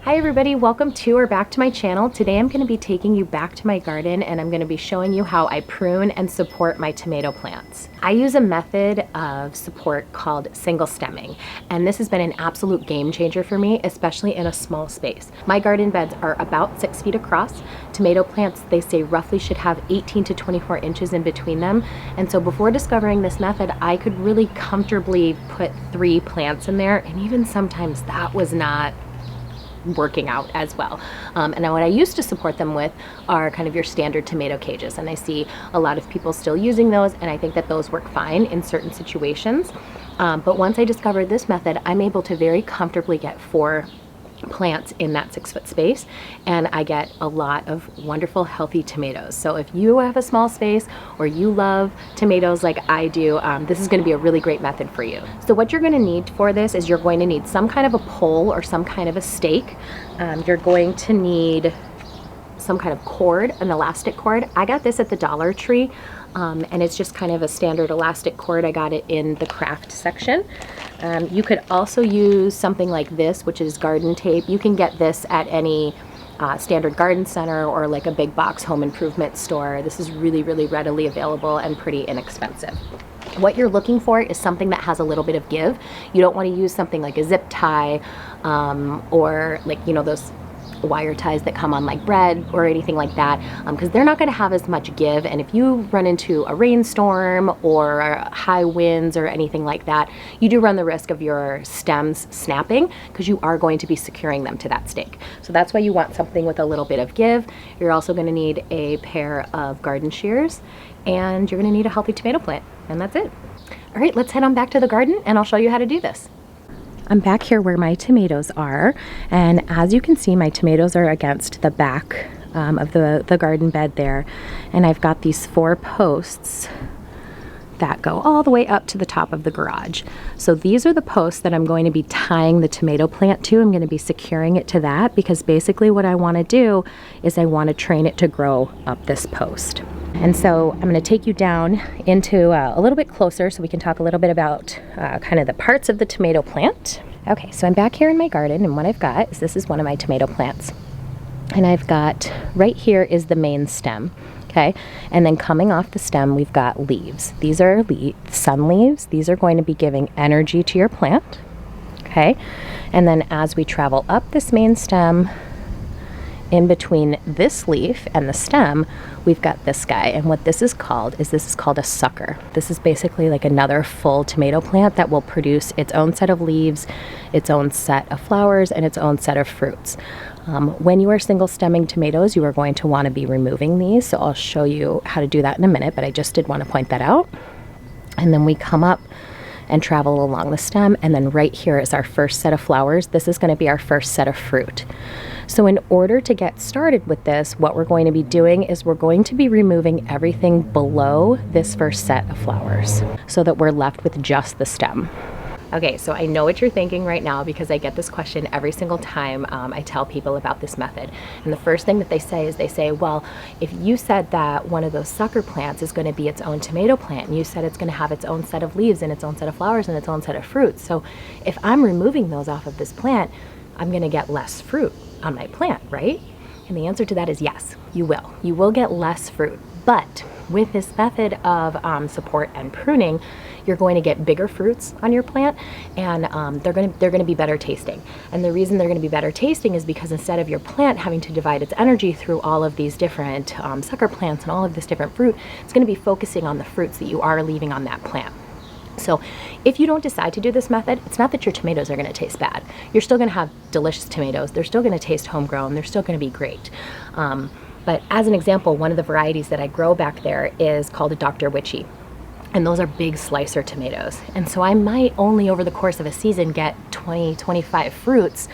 Hi everybody, welcome to or back to my channel. Today I'm going to be taking you back to my garden and I'm going to be showing you how I prune and support my tomato plants. I use a method of support called single stemming, and this has been an absolute game changer for me, especially in a small space. My garden beds are about 6 feet across. Tomato plants, they say, roughly should have 18 to 24 inches in between them, and so before discovering this method I could really comfortably put 3 plants in there, and even sometimes that was not working out as well. And what I used to support them with are kind of your standard tomato cages, and I see a lot of people still using those, and I think that those work fine in certain situations. But once I discovered this method, I'm able to very comfortably get 4 plants in that 6-foot space, and I get a lot of wonderful healthy tomatoes. So if you have a small space or you love tomatoes like I do, this is going to be a really great method for you. So what you're going to need for this is you're going to need some kind of a pole or some kind of a stake. You're going to need some kind of cord, an elastic cord. I got this at the Dollar Tree, and it's just kind of a standard elastic cord. I got it in the craft section. You could also use something like this, which is garden tape. You can get this at any standard garden center or like a big box home improvement store. This is really, really readily available and pretty inexpensive. What you're looking for is something that has a little bit of give. You don't want to use something like a zip tie or like, you know, those wire ties that come on like bread or anything like that, because they're not going to have as much give, and if you run into a rainstorm or high winds or anything like that, you do run the risk of your stems snapping because you are going to be securing them to that stake. So that's why you want something with a little bit of give. You're also going to need a pair of garden shears, and you're going to need a healthy tomato plant, and that's it. All right, let's head on back to the garden and I'll show you how to do this. I'm back here where my tomatoes are, and as you can see, my tomatoes are against the back of the garden bed there, and I've got these 4 posts that go all the way up to the top of the garage. So these are the posts that I'm going to be tying the tomato plant to. I'm going to be securing it to that because basically what I want to do is I want to train it to grow up this post. And so I'm going to take you down into a little bit closer so we can talk a little bit about kind of the parts of the tomato plant. Okay, so I'm back here in my garden, and what I've got is this is one of my tomato plants. And I've got, right here is the main stem, okay? And then coming off the stem, we've got leaves. These are sun leaves. These are going to be giving energy to your plant, okay? And then as we travel up this main stem, in between this leaf and the stem, we've got this guy, and what this is called a sucker. This is basically like another full tomato plant that will produce its own set of leaves, its own set of flowers, and its own set of fruits. When you are single stemming tomatoes, you are going to want to be removing these, so I'll show you how to do that in a minute, but I just did want to point that out. And then we come up and travel along the stem, and then right here is our first set of flowers. This is going to be our first set of fruit. So in order to get started with this, what we're going to be doing is we're going to be removing everything below this first set of flowers so that we're left with just the stem. Okay, so I know what you're thinking right now because I get this question every single time I tell people about this method. And the first thing that they say is, well, if you said that one of those sucker plants is going to be its own tomato plant, and you said it's going to have its own set of leaves and its own set of flowers and its own set of fruits, so if I'm removing those off of this plant, I'm going to get less fruit on my plant, right? And the answer to that is yes, you will. You will get less fruit, but with this method of support and pruning, you're going to get bigger fruits on your plant, and they're going to be better tasting. And the reason they're going to be better tasting is because instead of your plant having to divide its energy through all of these different sucker plants and all of this different fruit, it's going to be focusing on the fruits that you are leaving on that plant. So if you don't decide to do this method, it's not that your tomatoes are going to taste bad. You're still going to have delicious tomatoes. They're still going to taste homegrown. They're still going to be great. But as an example, one of the varieties that I grow back there is called a Dr. Witchy. And those are big slicer tomatoes. And so I might only over the course of a season get 20, 25 fruits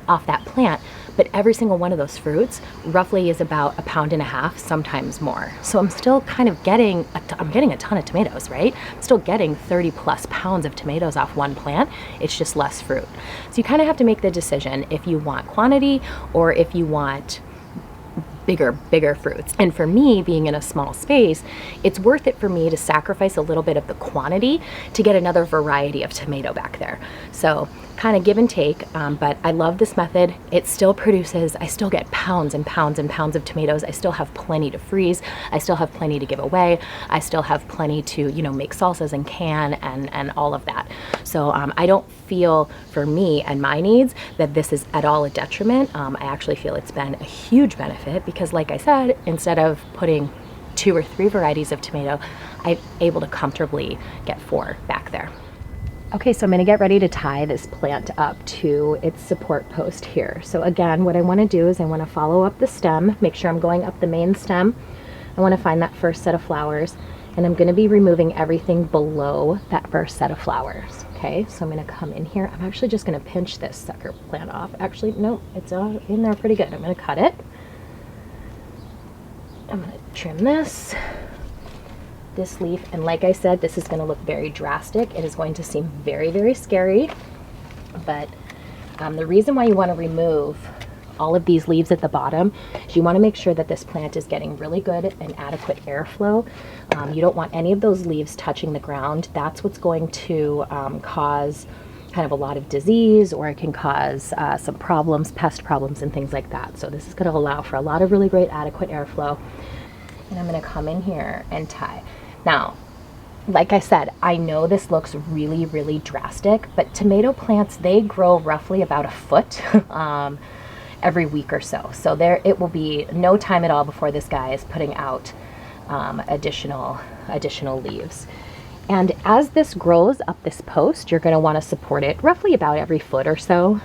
off that plant, but every single one of those fruits roughly is about 1.5 pounds, sometimes more. So I'm still kind of getting a ton of tomatoes, right? I'm still getting 30 plus pounds of tomatoes off one plant. It's just less fruit. So you kind of have to make the decision if you want quantity or if you want bigger fruits. And for me, being in a small space, it's worth it for me to sacrifice a little bit of the quantity to get another variety of tomato back there. So kind of give and take, but I love this method. It still produces, I still get pounds and pounds and pounds of tomatoes. I still have plenty to freeze. I still have plenty to give away. I still have plenty to, you know, make salsas and can and all of that. So I don't feel, for me and my needs, that this is at all a detriment. I actually feel it's been a huge benefit because, like I said, instead of putting 2 or 3 varieties of tomato, I'm able to comfortably get 4 back there. Okay, so I'm gonna get ready to tie this plant up to its support post here. So again, what I wanna do is I wanna follow up the stem, make sure I'm going up the main stem. I wanna find that first set of flowers, and I'm gonna be removing everything below that first set of flowers. Okay, so I'm gonna come in here. I'm actually just gonna pinch this sucker plant off. Actually, no, it's in there pretty good. I'm gonna cut it. I'm gonna trim this leaf, and like I said, this is going to look very drastic. It is going to seem very, very scary, but the reason why you want to remove all of these leaves at the bottom is you want to make sure that this plant is getting really good and adequate airflow. You don't want any of those leaves touching the ground. That's what's going to cause kind of a lot of disease, or it can cause some problems, pest problems and things like that. So this is going to allow for a lot of really great adequate airflow. And I'm going to come in here and tie. Now, like I said, I know this looks really, really drastic, but tomato plants, they grow roughly about a foot every week or so. So there, it will be no time at all before this guy is putting out additional leaves. And as this grows up this post, you're going to want to support it roughly about every foot or so.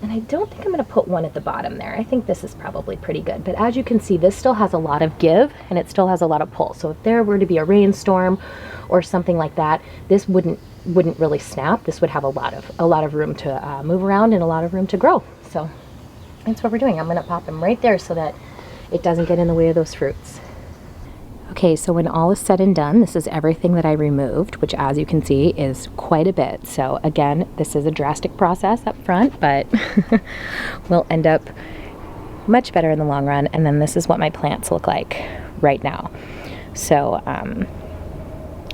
And I don't think I'm going to put one at the bottom there. I think this is probably pretty good. But as you can see, this still has a lot of give and it still has a lot of pull. So if there were to be a rainstorm or something like that, this wouldn't really snap. This would have a lot of room to move around and a lot of room to grow. So that's what we're doing. I'm going to pop them right there so that it doesn't get in the way of those fruits. Okay, so when all is said and done, this is everything that I removed, which as you can see is quite a bit. So again, this is a drastic process up front, but will end up much better in the long run. And then this is what my plants look like right now. So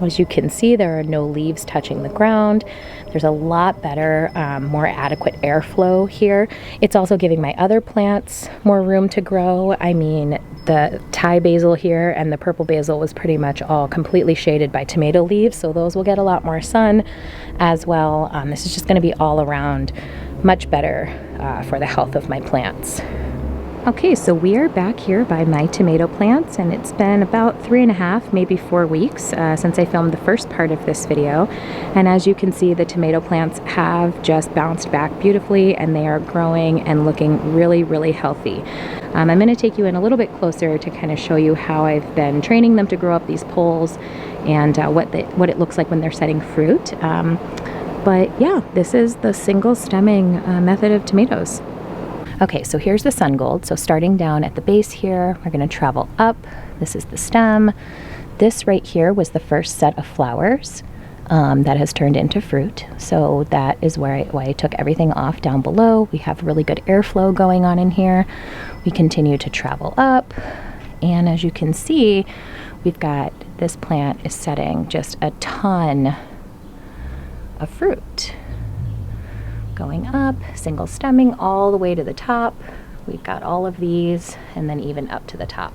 as you can see, there are no leaves touching the ground. There's a lot better, more adequate airflow here. It's also giving my other plants more room to grow. I mean, the Thai basil here and the purple basil was pretty much all completely shaded by tomato leaves, so those will get a lot more sun as well. This is just going to be all around much better for the health of my plants. Okay, so we are back here by my tomato plants, and it's been about 3.5, maybe 4 weeks since I filmed the first part of this video. And as you can see, the tomato plants have just bounced back beautifully, and they are growing and looking really, really healthy. I'm going to take you in a little bit closer to kind of show you how I've been training them to grow up these poles and what it looks like when they're setting fruit. But yeah, this is the single stemming method of tomatoes. Okay, so here's the sun gold. So starting down at the base here, we're going to travel up. This is the stem. This right here was the first set of flowers that has turned into fruit. So that is why I took everything off down below. We have really good airflow going on in here. We continue to travel up. And as you can see, we've got this plant is setting just a ton of fruit. Going up, single stemming all the way to the top. We've got all of these, and then even up to the top.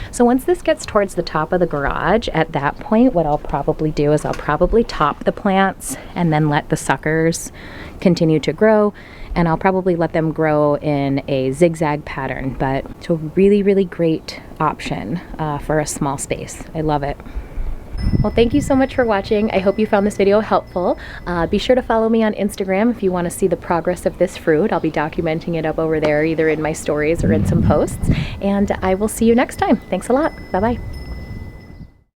So once this gets towards the top of the garage, at that point, what I'll probably do is I'll probably top the plants and then let the suckers continue to grow. And I'll probably let them grow in a zigzag pattern, but it's a really, really great option for a small space. I love it. Well, thank you so much for watching. I hope you found this video helpful. Be sure to follow me on Instagram if you want to see the progress of this fruit. I'll be documenting it up over there, either in my stories or in some posts. And I will see you next time. Thanks a lot. Bye-bye.